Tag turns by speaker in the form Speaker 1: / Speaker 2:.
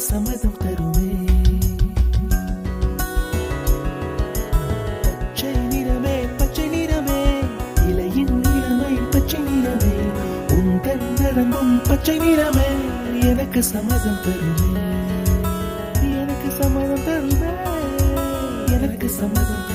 Speaker 1: சம்மதம் தருமே. பச்சை நிறமே பச்சை நிறமே, இலையின் நிறமை பச்சை நிறமே, உந்தன் நரம்பும் பச்சை நிறமே, எனக்கு சம்மதம் தருமே, எனக்கு சம்மதம் தருமே, எனக்கு சம்மதம்